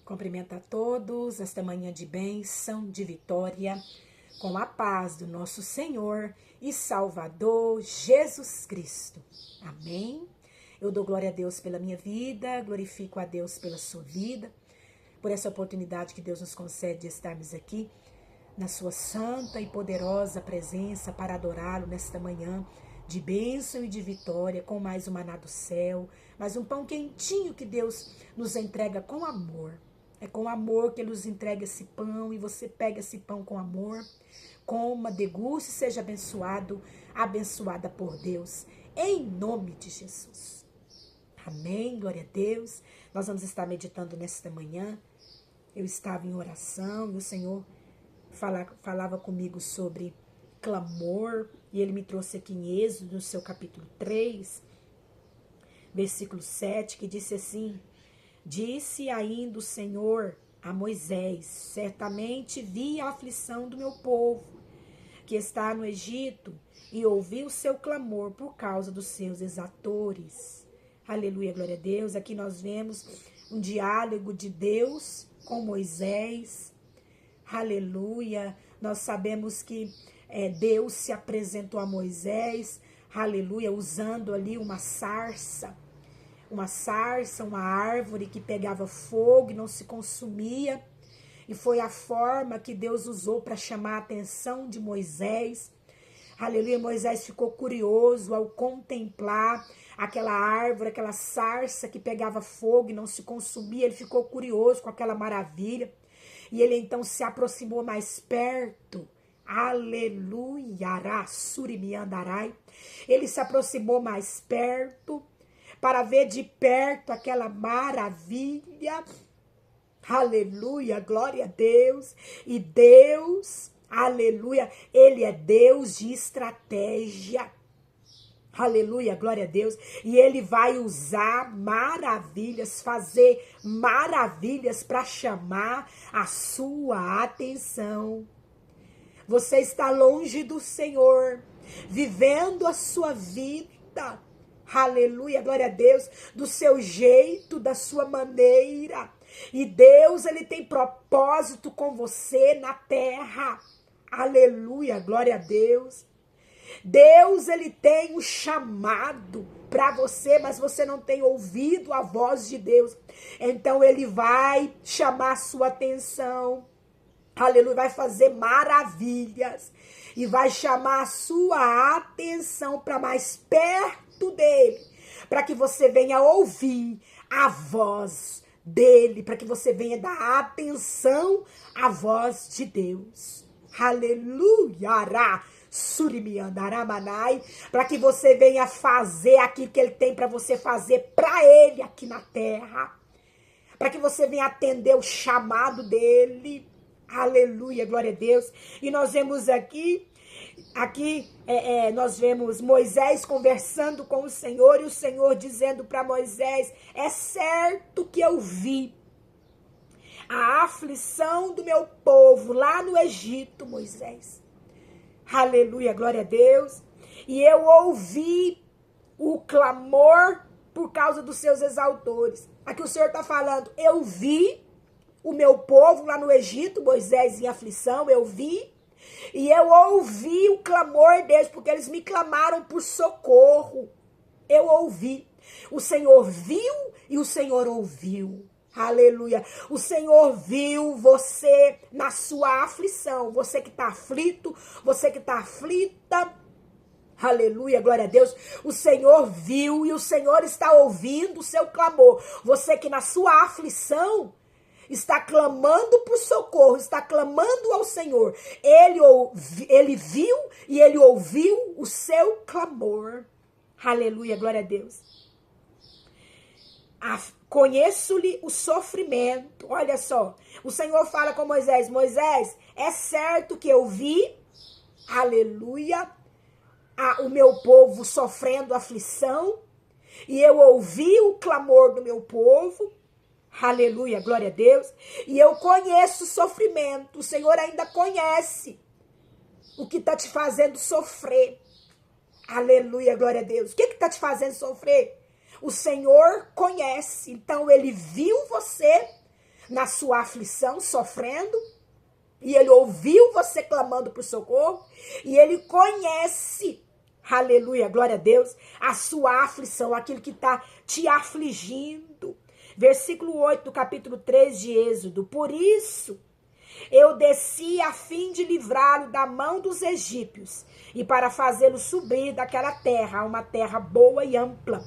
Cumprimento a todos esta manhã de bênção, de vitória, com a paz do nosso Senhor e Salvador Jesus Cristo. Amém? Eu dou glória a Deus pela minha vida, glorifico a Deus pela sua vida, por essa oportunidade que Deus nos concede de estarmos aqui na sua santa e poderosa presença para adorá-lo nesta manhã de bênção e de vitória, com mais um maná do céu, mais um pão quentinho que Deus nos entrega com amor. É com amor que Ele nos entrega esse pão e você pega esse pão com amor, coma, deguste e seja abençoado, abençoada por Deus, em nome de Jesus. Amém, glória a Deus. Nós vamos estar meditando nesta manhã. Eu estava em oração e o Senhor falava comigo sobre clamor, e Ele me trouxe aqui em Êxodo, no seu capítulo 3, versículo 7, que disse assim: Disse ainda o Senhor a Moisés: certamente vi a aflição do meu povo, que está no Egito, e ouvi o seu clamor por causa dos seus exatores. Aleluia, glória a Deus. Aqui nós vemos um diálogo de Deus com Moisés. Aleluia. Nós sabemos que Deus se apresentou a Moisés, aleluia, usando ali uma sarça, uma árvore que pegava fogo e não se consumia. E foi a forma que Deus usou para chamar a atenção de Moisés. Aleluia, Moisés ficou curioso ao contemplar aquela árvore, aquela sarça que pegava fogo e não se consumia. Ele ficou curioso com aquela maravilha. E ele então se aproximou mais perto. Aleluia, arasurimiandarai. Ele se aproximou mais perto para ver de perto aquela maravilha. Aleluia, glória a Deus. E Deus, aleluia, Ele é Deus de estratégia. Aleluia, glória a Deus. E Ele vai usar maravilhas, fazer maravilhas para chamar a sua atenção. Você está longe do Senhor, vivendo a sua vida. Aleluia, glória a Deus, do seu jeito, da sua maneira. E Deus, Ele tem propósito com você na terra. Aleluia, glória a Deus. Deus, Ele tem um chamado para você, mas você não tem ouvido a voz de Deus. Então Ele vai chamar a sua atenção. Aleluia, vai fazer maravilhas. E vai chamar a sua atenção para mais perto dEle. Para que você venha ouvir a voz dEle. Para que você venha dar atenção à voz de Deus. Aleluia, para que você venha fazer aquilo que Ele tem para você fazer para Ele aqui na terra. Para que você venha atender o chamado dEle. Aleluia, glória a Deus. E nós vemos aqui nós vemos Moisés conversando com o Senhor. E o Senhor dizendo para Moisés: é certo que eu vi a aflição do meu povo lá no Egito, Moisés. Aleluia, glória a Deus. E eu ouvi o clamor por causa dos seus exaltores. Aqui o Senhor está falando: eu vi o meu povo lá no Egito, Moisés em aflição, eu vi. E eu ouvi o clamor deles, porque eles me clamaram por socorro. Eu ouvi. O Senhor viu e o Senhor ouviu. Aleluia. O Senhor viu você na sua aflição. Você que está aflito, você que está aflita. Aleluia, glória a Deus. O Senhor viu e o Senhor está ouvindo o seu clamor. Você que na sua aflição está clamando por socorro, está clamando ao Senhor. Ele viu e Ele ouviu o seu clamor. Aleluia, glória a Deus. Conheço-lhe o sofrimento. Olha só, o Senhor fala com Moisés: Moisés, é certo que eu vi, aleluia, o meu povo sofrendo aflição, e eu ouvi o clamor do meu povo. Aleluia, glória a Deus. E eu conheço o sofrimento. O Senhor ainda conhece o que está te fazendo sofrer. Aleluia, glória a Deus. O que está te fazendo sofrer? O Senhor conhece. Então Ele viu você na sua aflição, sofrendo, e ele ouviu você clamando por socorro, e ele conhece, aleluia, glória a Deus, a sua aflição, aquilo que está te afligindo. Versículo 8 do capítulo 3 de Êxodo: por isso eu desci a fim de livrá-lo da mão dos egípcios e para fazê-lo subir daquela terra, uma terra boa e ampla,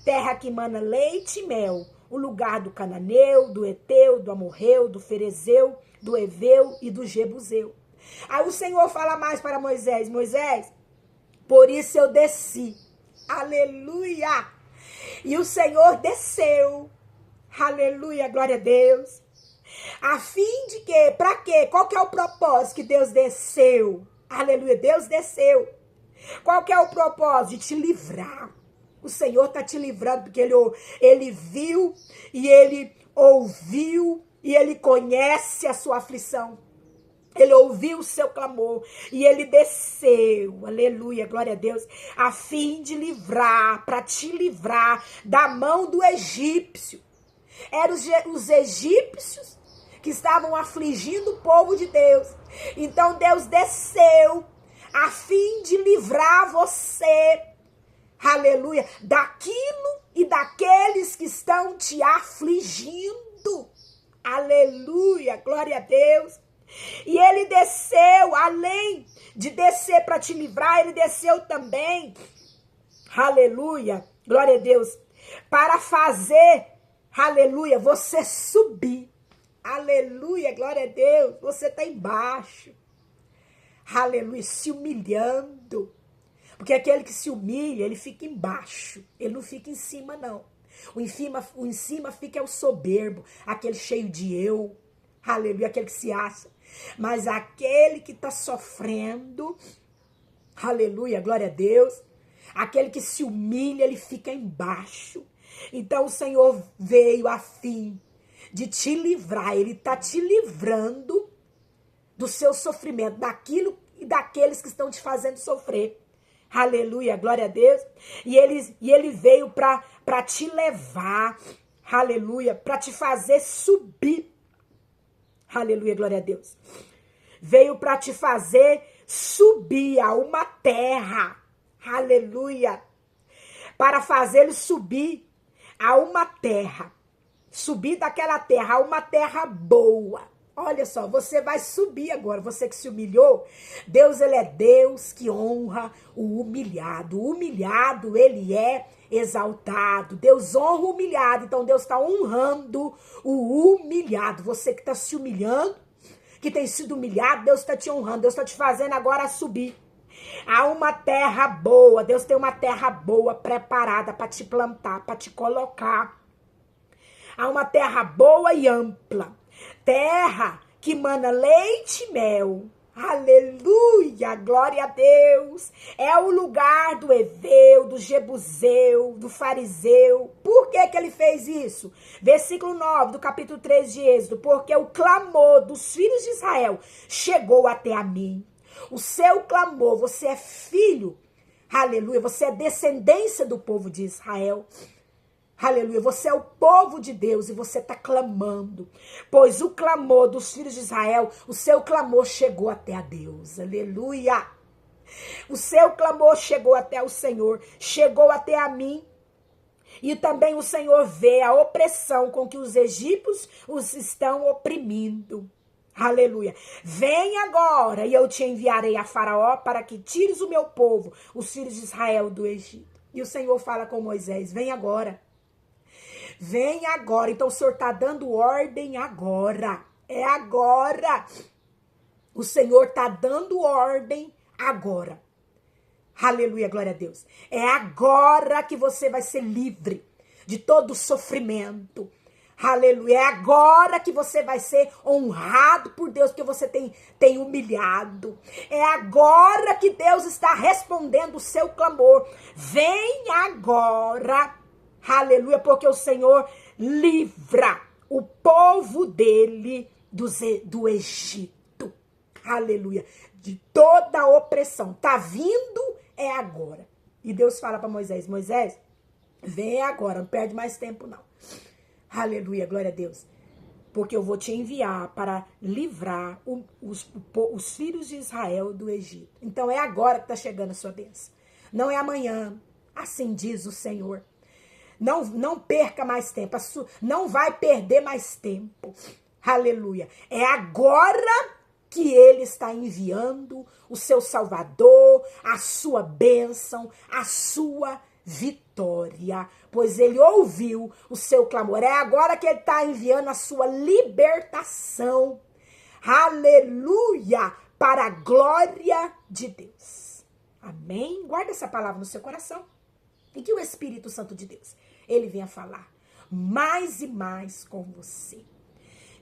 terra que mana leite e mel, o lugar do cananeu, do eteu, do amorreu, do ferezeu, do eveu e do jebuseu. Aí o Senhor fala mais para Moisés: Moisés, por isso eu desci, aleluia, e o Senhor desceu, aleluia, glória a Deus, a fim de quê? Para quê? Qual que é o propósito que Deus desceu? Aleluia, Deus desceu. Qual que é o propósito? De te livrar. O Senhor está te livrando porque ele viu e ele ouviu e ele conhece a sua aflição. Ele ouviu o seu clamor e ele desceu, aleluia, glória a Deus, a fim de livrar, para te livrar da mão do egípcio. Eram os egípcios que estavam afligindo o povo de Deus. Então Deus desceu a fim de livrar você, aleluia, daquilo e daqueles que estão te afligindo. Aleluia, glória a Deus. E ele desceu, além de descer para te livrar, ele desceu também, aleluia, glória a Deus, para fazer, aleluia, você subir. Aleluia, glória a Deus. Você está embaixo. Aleluia, se humilhando. Porque aquele que se humilha, ele fica embaixo. Ele não fica em cima, não. O em cima fica o soberbo, aquele cheio de eu. Aleluia, aquele que se acha. Mas aquele que está sofrendo, aleluia, glória a Deus, aquele que se humilha, ele fica embaixo. Então o Senhor veio a fim de te livrar, ele está te livrando do seu sofrimento, daquilo e daqueles que estão te fazendo sofrer. Aleluia, glória a Deus. E ele veio para te levar, aleluia, para te fazer subir. Aleluia, glória a Deus. Veio para te fazer subir a uma terra, aleluia, para fazê-lo subir a uma terra. Subir daquela terra a uma terra boa. Olha só, você vai subir agora, você que se humilhou. Deus, ele é Deus que honra o humilhado. O humilhado, ele é exaltado. Deus honra o humilhado, então Deus está honrando o humilhado. Você que está se humilhando, que tem sido humilhado, Deus está te honrando. Deus está te fazendo agora subir a uma terra boa. Deus tem uma terra boa preparada para te plantar, para te colocar. Há uma terra boa e ampla. Terra que mana leite e mel. Aleluia, glória a Deus. É o lugar do Eveu, do Jebuseu, do Fariseu. Por que ele fez isso? Versículo 9 do capítulo 3 de Êxodo. Porque o clamor dos filhos de Israel chegou até a mim. O seu clamor, você é filho, aleluia, você é descendência do povo de Israel. Aleluia, você é o povo de Deus e você está clamando, pois o clamor dos filhos de Israel, o seu clamor chegou até a Deus, aleluia, o seu clamor chegou até o Senhor, chegou até a mim, e também o Senhor vê a opressão com que os egípcios os estão oprimindo, aleluia, vem agora e eu te enviarei a Faraó para que tires o meu povo, os filhos de Israel do Egito. E o Senhor fala com Moisés, vem agora. Vem agora. Então o Senhor está dando ordem agora. É agora. O Senhor está dando ordem agora. Aleluia, glória a Deus. É agora que você vai ser livre de todo o sofrimento. Aleluia. É agora que você vai ser honrado por Deus, porque você tem humilhado. É agora que Deus está respondendo o seu clamor. Vem agora. Aleluia, porque o Senhor livra o povo dele do Egito. Aleluia, de toda a opressão. Tá vindo, é agora. E Deus fala para Moisés, Moisés, vem agora, não perde mais tempo não. Aleluia, glória a Deus. porque eu vou te enviar para livrar os filhos de Israel do Egito. Então é agora que está chegando a sua bênção. Não é amanhã, assim diz o Senhor. Não perca mais tempo, não vai perder mais tempo. Aleluia. É agora que ele está enviando o seu Salvador, a sua bênção, a sua vitória, pois ele ouviu o seu clamor. É agora que ele está enviando a sua libertação. Aleluia! Para a glória de Deus. Amém? Guarda essa palavra no seu coração. E que o Espírito Santo de Deus, ele venha falar mais e mais com você.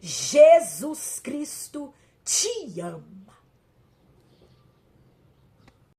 Jesus Cristo te ama.